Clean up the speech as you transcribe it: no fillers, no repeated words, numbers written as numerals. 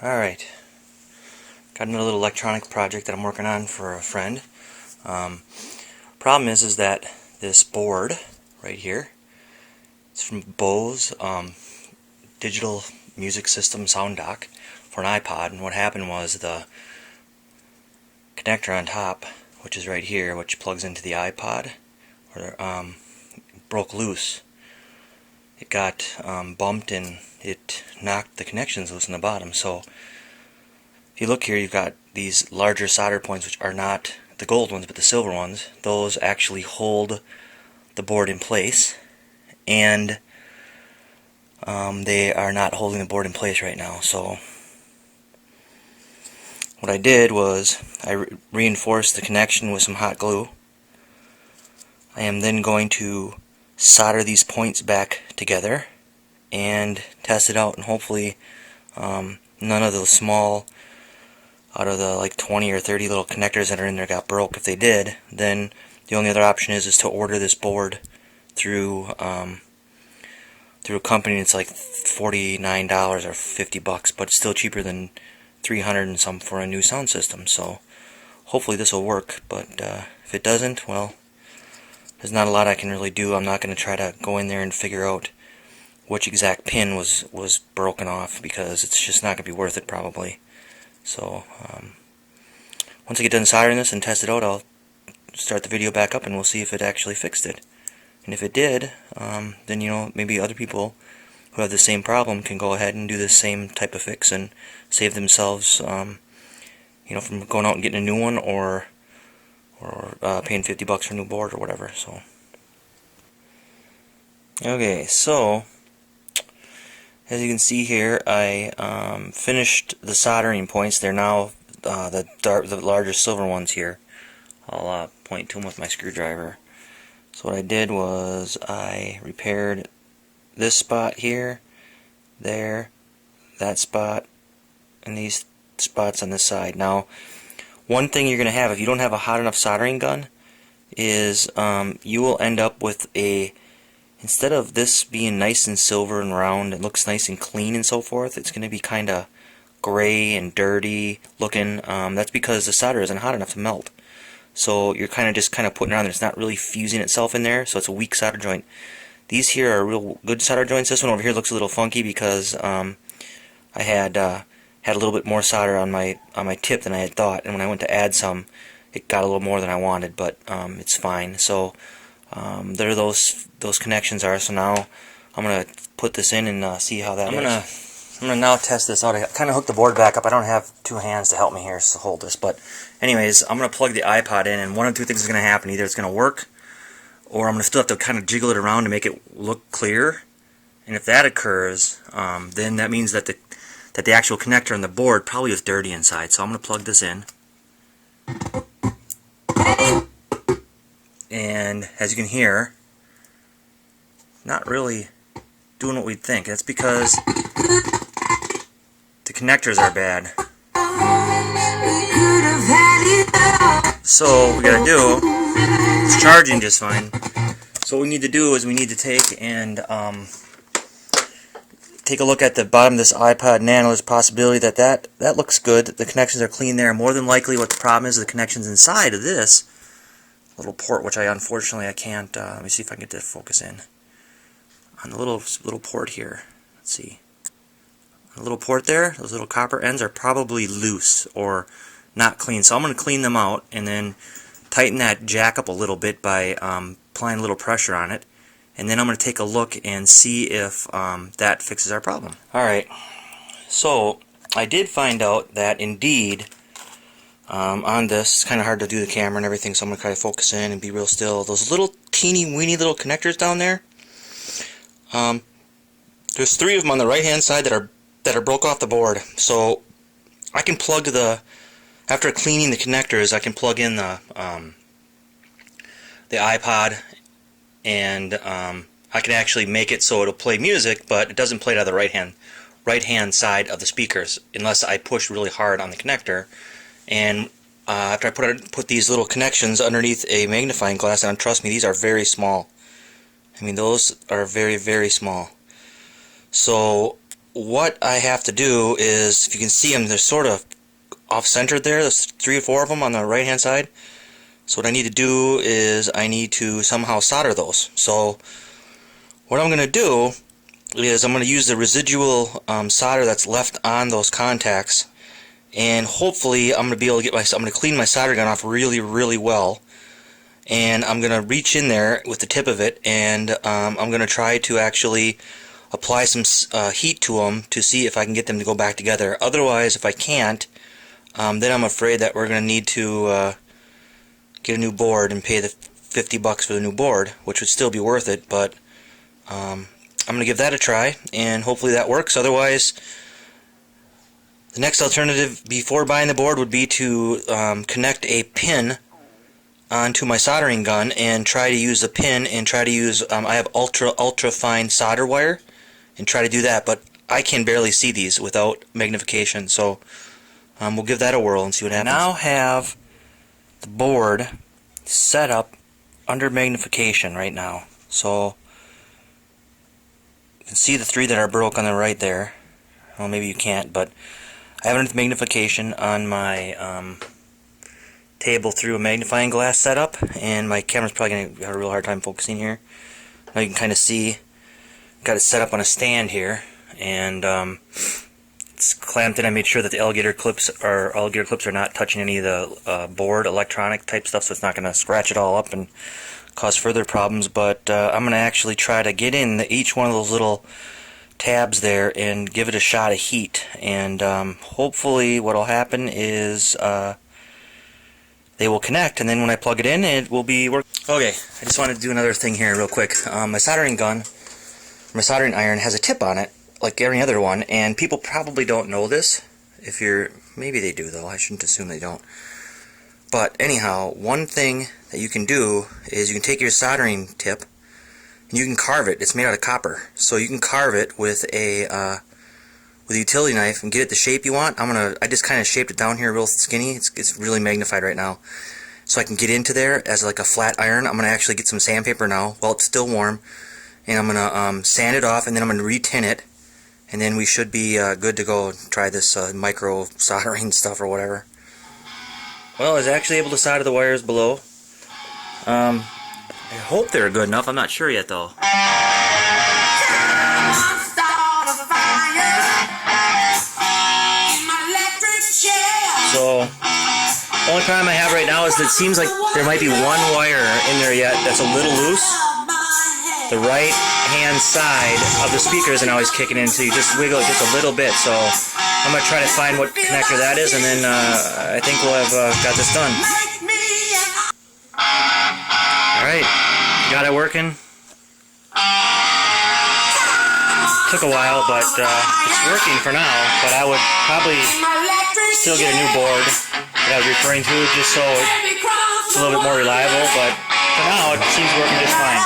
Alright, got another little electronic project that I'm working on for a friend. Problem is that this board right here, it's from Bose digital music system sound dock for an iPod, and what happened was the connector on top, which is right here, which plugs into the iPod, broke loose. It got bumped and it knocked the connections loose in the bottom. So if you look here, you've got these larger solder points, which are not the gold ones but the silver ones. Those actually hold the board in place, and they are not holding the board in place right now. So what I did was I reinforced the connection with some hot glue. I am then going to solder these points back together and test it out, and hopefully none of the small, out of the like 20 or 30 little connectors that are in there got broke. If they did, then the only other option is to order this board through a company. It's like $49 or $50, but it's still cheaper than $300 and some for a new sound system. So hopefully this will work, but if it doesn't, well, there's not a lot I can really do. I'm not going to try to go in there and figure out which exact pin was broken off, because it's just not going to be worth it probably. So once I get done soldering this and test it out, I'll start the video back up and we'll see if it actually fixed it. And if it did, then maybe other people who have the same problem can go ahead and do the same type of fix and save themselves from going out and getting a new one, or paying $50 for a new board or whatever. So okay, so as you can see here, I finished the soldering points. They're now the larger silver ones here. I'll point to them with my screwdriver. So what I did was I repaired this spot here, there, that spot, and these spots on this side. Now, one thing you're going to have if you don't have a hot enough soldering gun is you will end up with instead of this being nice and silver and round, it looks nice and clean and so forth, it's going to be kind of gray and dirty looking. That's because the solder isn't hot enough to melt. So you're kind of putting it on there. It's not really fusing itself in there, so it's a weak solder joint. These here are real good solder joints. This one over here looks a little funky because I had a little bit more solder on my tip than I had thought, and when I went to add some, it got a little more than I wanted, but it's fine. So there those connections are. So now I'm gonna put this in and see how that is. I'm gonna now test this out. I kind of hooked the board back up. I don't have two hands to help me here to hold this, but anyways, I'm gonna plug the iPod in, and one of two things is gonna happen: either it's gonna work, or I'm gonna still have to kind of jiggle it around to make it look clear. And if that occurs, then that means that the actual connector on the board probably is dirty inside. So I'm gonna plug this in. And as you can hear, not really doing what we'd think. That's because the connectors are bad. So what we gotta do, it's charging just fine. So what we need to do is we need to take a look at the bottom of this iPod Nano. There's a possibility that looks good. The connections are clean there. More than likely what the problem is the connections inside of this little port, which unfortunately I can't. Let me see if I can get the focus in on the little port here. Let's see, the little port there, those little copper ends are probably loose or not clean. So I'm going to clean them out and then tighten that jack up a little bit by applying a little pressure on it, and then I'm going to take a look and see if that fixes our problem. Alright, so I did find out that indeed on this, it's kind of hard to do the camera and everything, so I'm going to try to focus in and be real still. Those little teeny weeny little connectors down there, there's 3 of them on the right hand side that are broke off the board. So I can plug after cleaning the connectors, I can plug in the iPod, and I can actually make it so it'll play music, but it doesn't play it out of the right hand side of the speakers unless I push really hard on the connector. And after I put these little connections underneath a magnifying glass, and trust me, these are very small. I mean, those are very, very small. So what I have to do is, if you can see them, they're sort of off-centered there. There's 3 or 4 of them on the right-hand side. So what I need to do is I need to somehow solder those. So what I'm going to do is I'm going to use the residual solder that's left on those contacts, and hopefully I'm going to be able to I'm going to clean my solder gun off really, really well. And I'm going to reach in there with the tip of it, and I'm going to try to actually apply some heat to them to see if I can get them to go back together. Otherwise, if I can't, then I'm afraid that we're going to need to get a new board and pay the $50 for the new board, which would still be worth it, but I'm going to give that a try, and hopefully that works. Otherwise, the next alternative before buying the board would be to connect a pin onto my soldering gun and try to use the pin and try to use, I have ultra fine solder wire, and try to do that, but I can barely see these without magnification, so we'll give that a whirl and see what happens. I now have the board set up under magnification right now, so you can see the 3 that are broke on the right there. Well, maybe you can't, but I have it with magnification on my table through a magnifying glass setup, and my camera's probably going to have a real hard time focusing here. Now you can kind of see, got it set up on a stand here, and it's clamped in. I made sure that the alligator clips are not touching any of the board electronic type stuff, so it's not going to scratch it all up and cause further problems. But I'm going to actually try to get in each one of those little tabs there and give it a shot of heat, and hopefully what will happen is they will connect, and then when I plug it in, it will be working. Okay, I just wanted to do another thing here real quick. My soldering gun, my soldering iron, has a tip on it like every other one, and people probably don't know this. If you're, maybe they do though, I shouldn't assume they don't. But anyhow, one thing that you can do is you can take your soldering tip and you can carve it. It's made out of copper, so you can carve it with a utility knife and get it the shape you want. I just kind of shaped it down here real skinny. It's really magnified right now, so I can get into there as like a flat iron. I'm gonna actually get some sandpaper now while it's still warm, and I'm gonna sand it off, and then I'm gonna re-tin it, and then we should be good to go. Try this micro soldering stuff or whatever. Well, I was actually able to solder the wires below. I hope they're good enough. I'm not sure yet though. So, the only problem I have right now is that it seems like there might be one wire in there yet that's a little loose. The right hand side of the speaker isn't always kicking in, so you just wiggle it just a little bit. So I'm going to try to find what connector that is, and then I think we'll have got this done. Alright, got it working. Took a while, but it's working for now. But I would probably still get a new board that I was referring to, just so it's a little bit more reliable, but for now it seems working just fine.